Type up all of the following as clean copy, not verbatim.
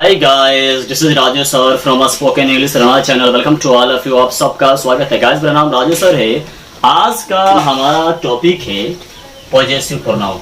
Hi guys, this is Rajesh sir from spoken English रना channel. Welcome to all of you. आप सबका स्वागत है गाइस। मेरा नाम राजेश सर है। आज का हमारा टॉपिक है पॉजेसिव प्रोनाउन।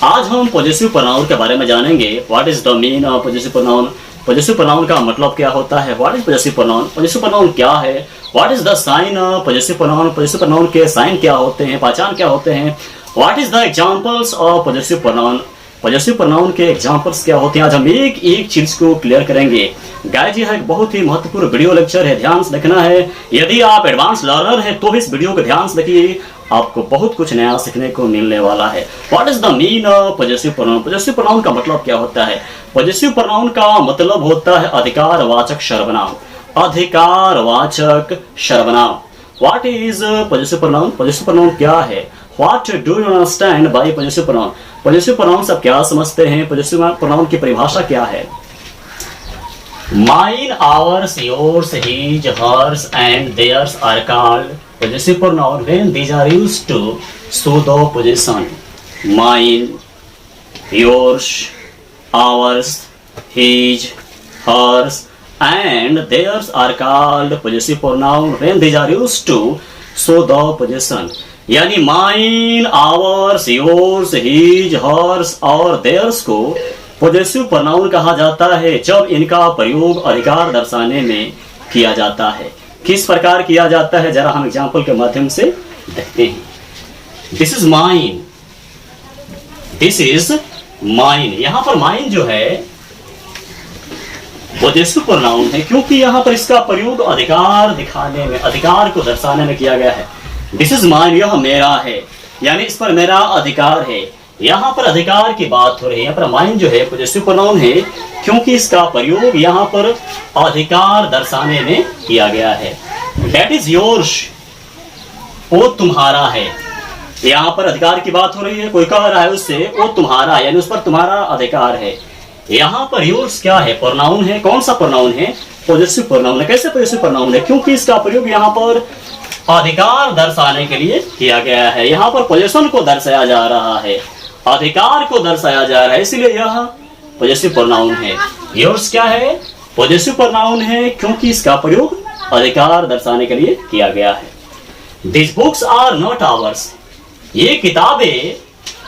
आज हम पॉजेसिव प्रोनाउन के बारे में जानेंगे। What is the mean of possessive pronoun? Possessive pronoun का मतलब क्या होता है? What is possessive pronoun? Possessive pronoun क्या है? What is the sign of possessive pronoun? Possessive pronoun के साइन क्या होते हैं, पहचान क्या होते हैं? What is the examples of possessive pronoun? Possessive pronoun के एग्जांपल्स क्या होते हैं? आज हम एक एक चीज को क्लियर करेंगे। गाइस, यह एक बहुत ही महत्वपूर्ण वीडियो लेक्चर है, ध्यान से देखना है। यदि आप एडवांस लर्नर हैं तो इस वीडियो को ध्यान से देखिए, आपको बहुत कुछ नया सीखने को मिलने वाला है। What is the mean of possessive pronoun? Possessive pronoun का मतलब क्या होता है? पॉजेसिव प्रोनाउन का मतलब होता है अधिकारवाचक सर्वनाम। अधिकारवाचक सर्वनाम। What is possessive pronoun? Possessive pronoun क्या है? What do you understand by possessive pronoun? Possessive pronoun सब क्या समझते हैं? पॉजेसिव प्रोनाउन की परिभाषा क्या है? Mine, ours, yours, his, hers and theirs are called possessive pronoun when these are used to show the possession. Mine, yours, ours, his, hers and theirs are called possessive pronoun when these are used to show the possession. यानी mine, ours, yours, his, hers और theirs को possessive pronoun कहा जाता है जब इनका प्रयोग अधिकार दर्शाने में किया जाता है। किस प्रकार किया जाता है, जरा हम एग्जांपल के माध्यम से देखते हैं। This is mine, this is mine. यहां पर माइन जो है पॉजेसिव प्रोनाउन है क्योंकि यहां पर इसका प्रयोग अधिकार दिखाने में, अधिकार को दर्शाने में किया गया है। दिस इज माइन, यह मेरा है, यानी इस पर मेरा अधिकार है। यहाँ पर अधिकार की बात हो रही है। यहाँ पर माइन जो है पॉजेसिव प्रोनाउन है क्योंकि इसका प्रयोग यहाँ पर अधिकार दर्शाने में किया गया है। दैट इज योर्स, वो तुम्हारा है। यहाँ पर अधिकार की बात हो रही है, कोई कह रहा है उससे वो तुम्हारा, यानी उस पर तुम्हारा अधिकार है। यहाँ पर योर्स क्या है? प्रोनाउन है। कौन सा प्रोनाउन है? पॉजेसिव प्रोनाउन है। कैसे पॉजेसिव प्रोनाउन है? क्योंकि इसका प्रयोग यहाँ पर अधिकार दर्शाने के लिए किया गया है। यहाँ पर पोजेशन को दर्शाया जा रहा है, अधिकार को दर्शाया जा रहा है, इसलिए यह पॉजेसिव प्रोनाउन है। योर्स क्या है? पॉजेसिव प्रोनाउन है क्योंकि इसका प्रयोग अधिकार दर्शाने के लिए किया गया है। This books are not ours, ये किताबें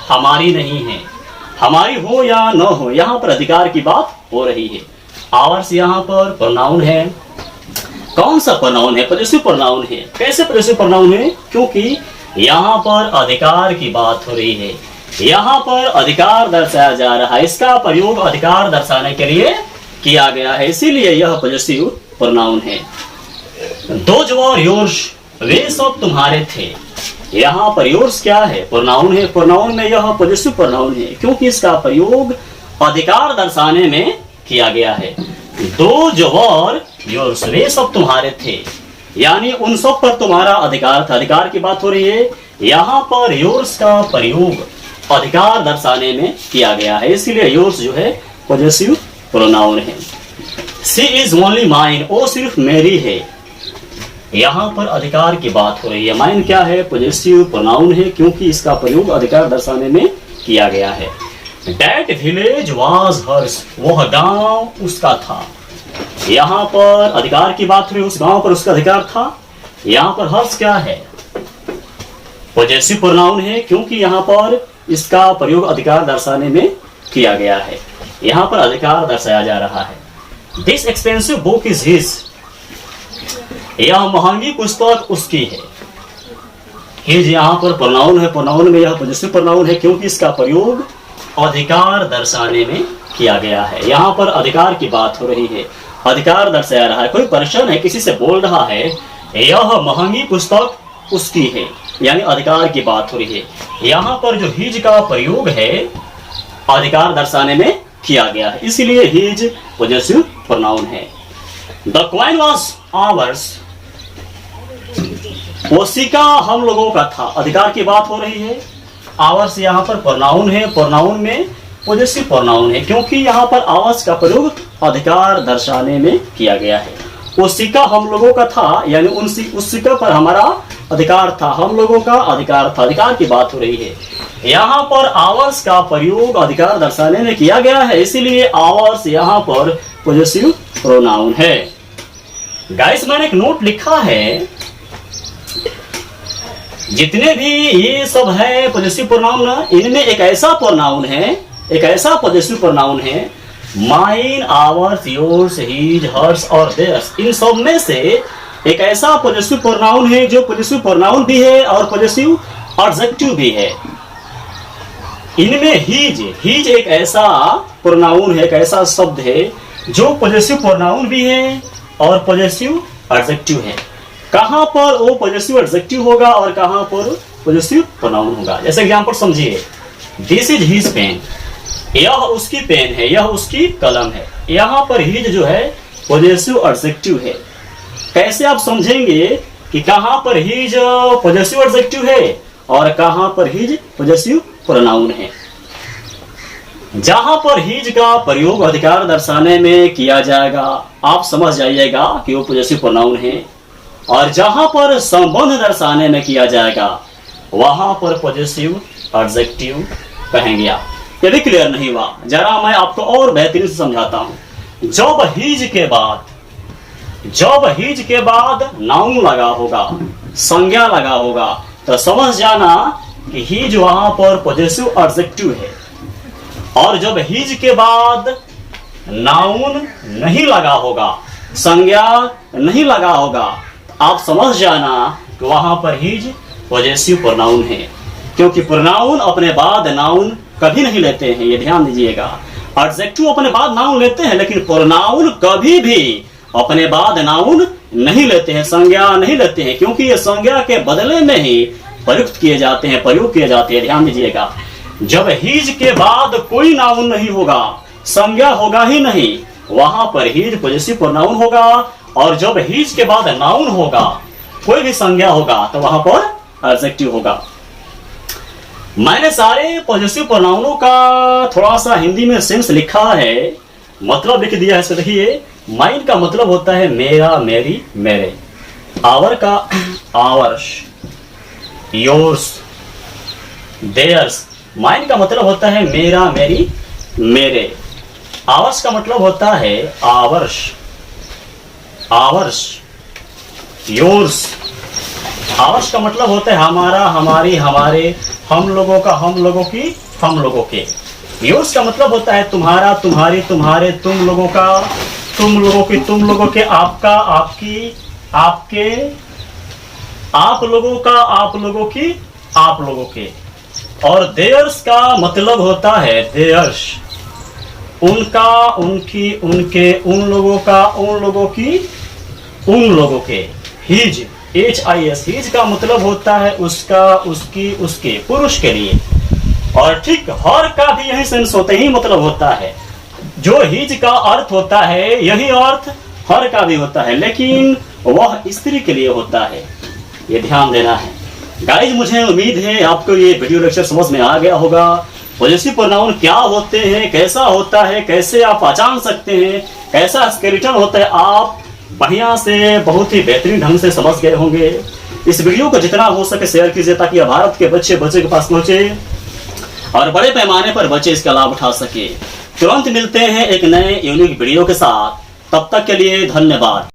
हमारी नहीं है। हमारी हो या न हो, यहाँ पर अधिकार की बात हो रही है। आवर्स यहाँ पर प्रोनाउन है। कौन सा प्रोनाउन है? पॉजेसिव प्रोनाउन है। कैसे पॉजेसिव प्रोनाउन है? क्योंकि यहाँ पर अधिकार की बात हो रही है, यहाँ पर अधिकार दर्शाया जा रहा है, इसका प्रयोग अधिकार दर्शाने के लिए किया गया है, इसीलिए यह पॉजेसिव प्रोनाउन है। दोज वर योर्स, वे सब तुम्हारे थे। यहाँ पर योर्स क्या है? प्रोनाउन है। प्रोनाउन में यह पॉजेसिव प्रोनाउन है क्योंकि इसका प्रयोग अधिकार दर्शाने में किया गया है। दोज वर योर्स, वे सब तुम्हारे थे, यानी उन सब पर तुम्हारा अधिकार था। अधिकार की बात हो रही है। यहाँ पर योर्स का प्रयोग अधिकार दर्शाने में किया गया है, इसीलिए योर्स जो है पॉजेसिव प्रोनाउन है। शी इज ओनली माइन, वो सिर्फ मेरी है। यहाँ पर अधिकार की बात हो रही है। माइन क्या है? पॉजेसिव प्रोनाउन है क्योंकि इसका प्रयोग अधिकार दर्शाने में किया गया है। दैट विलेज वाज हर्स, वह गांव उसका था। यहाँ पर अधिकार की बात हुई, उस गांव पर उसका अधिकार था। यहाँ पर हर्स क्या है? पॉजेसिव प्रोनाउन है क्योंकि यहाँ पर इसका प्रयोग अधिकार दर्शाने में किया गया है। यहाँ पर अधिकार दर्शाया जा रहा है। This expensive book is his, यह महंगी पुस्तक उसकी है। हिज यहाँ पर प्रोनाउन है। प्रोनाउन में यह पॉजेसिव प्रोनाउन है क्योंकि इसका प्रयोग अधिकार दर्शाने में किया गया है। यहाँ पर अधिकार की बात हो रही है, अधिकार दर्शाया रहा है। कोई पर्सन है, किसी से बोल रहा है यह महंगी पुस्तक उसकी है, यानी अधिकार की बात हो रही है। यहाँ पर जो हिज का प्रयोग है अधिकार दर्शाने में किया गया है, इसीलिए हिज पॉजेसिव प्रोनाउन है। द कॉइन वाज आवर्स, वो सिक्का हम लोगों का था। अधिकार की बात हो रही है। आवर्स यहाँ पर प्रोनाउन है। प्रोनाउन में पॉजेसिव प्रोनाउन है क्योंकि यहाँ पर आवर्स का प्रयोग अधिकार दर्शाने में किया गया है। वो सिक्का हम लोगों का था, यानी उस सिक्का पर हमारा अधिकार था, हम लोगों का अधिकार था। अधिकार की बात हो रही है। यहाँ पर आवर्स का प्रयोग अधिकार दर्शाने में किया गया है, इसीलिए आवर्स यहाँ पर पॉजेसिव प्रोनाउन है। गाइस मैंने एक नोट लिखा है, जितने भी ये सब है पॉजेसिव प्रोनाउन, इनमें एक ऐसा प्रोनाउन है, एक ऐसा पॉजेसिव प्रोनाउन है, mine, ours, yours, his, hers और देयर्स, इन सब में से एक ऐसा पॉजेसिव प्रोनाउन है जो पॉजेसिव प्रोनाउन भी है और पॉजेसिव एडजेक्टिव भी है। इनमें हीज एक ऐसा प्रोनाउन है, एक ऐसा शब्द है जो पॉजेसिव प्रोनाउन भी है और पॉजेसिव एडजेक्टिव है। कहां पर वो पॉजेसिव एडजेक्टिव होगा और कहां पर पॉजेसिव प्रोनाउन होगा? जैसे एग्जांपल समझिए, दिस इज हिज पेन, यह उसकी पेन है, यह उसकी कलम है। यहां पर हिज जो है पॉजेसिव एडजेक्टिव है। कैसे आप समझेंगे कि कहां पर हिज पॉजेसिव एडजेक्टिव है और कहां पर हिज पॉजेसिव प्रोनाउन है? जहां पर हिज का प्रयोग अधिकार दर्शाने में किया जाएगा, आप समझ जाइएगा कि वो पॉजेसिव प्रोनाउन है, और जहां पर संबंध दर्शाने में किया जाएगा वहां पर पॉजेसिव एडजेक्टिव कहेंगे आप। यदि क्लियर नहीं हुआ, जरा मैं आपको और बेहतरीन से समझाता हूं। जब हिज के बाद नाउन लगा होगा, संज्ञा लगा होगा, तो समझ जाना कि हिज वहां पर पॉजेसिव एडजेक्टिव है। और जब हिज के बाद नाउन नहीं लगा होगा, संज्ञा नहीं लगा होगा, आप समझ जाना कि वहां पर हिज पॉजेसिव प्रोनाउन है। क्योंकि प्रोनाउन अपने बाद नाउन कभी नहीं लेते हैं, ये ध्यान दीजिएगा। एडजेक्टिव अपने बाद नाउन लेते हैं, लेकिन प्रोनाउन कभी भी अपने बाद नाउन नहीं लेते हैं, संज्ञा नहीं लेते हैं, क्योंकि ये संज्ञा के बदले में ही प्रयुक्त किए जाते हैं, प्रयोग किए जाते हैं। ध्यान दीजिएगा, जब हिज के बाद कोई नाउन नहीं होगा, संज्ञा होगा ही नहीं, वहां पर हिज पॉजेसिव प्रोनाउन होगा। और जब हिज के बाद नाउन होगा, कोई भी संज्ञा होगा, तो वहां पर एडजेक्टिव होगा। मैंने सारे पॉजेसिव प्रोनाउनों का थोड़ा सा हिंदी में सेंस लिखा है, मतलब लिख दिया है। इसको देखिए, माइन का मतलब होता है मेरा, मेरी, मेरे। आवर का आवर्स, योर्स, देयर्स। माइन का मतलब होता है मेरा, मेरी, मेरे। आवर्स का मतलब होता है आवर्स, आवर्स, योर्स। आवर्स का मतलब होता है हमारा, हमारी, हमारे, हम लोगों का, हम लोगों की, हम लोगों के। योर्स का मतलब होता है तुम्हारा, तुम्हारी, तुम्हारे, तुम लोगों का, तुम लोगों की, तुम लोगों के, आपका, आपकी, आपके, आप लोगों का, आप लोगों की, आप लोगों के। और देयर्स का मतलब होता है देयर्स, उनका, उनकी, उनके, उन लोगों का, उन लोगों की, उन लोगों के। हिज, HIS, हिज का मतलब होता है उसका, उसकी, उसके, पुरुष के लिए। और ठीक हर का भी यही सेंस होता ही मतलब होता है। जो हिज का अर्थ होता है यही अर्थ हर का भी होता है, लेकिन वह स्त्री के लिए होता है, ये ध्यान देना है। गाइज, मुझे उम्मीद है आपको ये वीडियो लेक्चर समझ में आ गया होगा। पॉजेसिव प्रोनाउन क्या होते हैं, कैसा होता है, कैसे आप पहचान सकते हैं, कैसा स्केलेटन होता है, आप बढ़िया से बहुत ही बेहतरीन ढंग से समझ गए होंगे। इस वीडियो को जितना हो सके शेयर कीजिए, ताकि भारत के बच्चे के पास पहुंचे और बड़े पैमाने पर बच्चे इसका लाभ उठा सके। तुरंत मिलते हैं एक नए यूनिक वीडियो के साथ, तब तक के लिए धन्यवाद।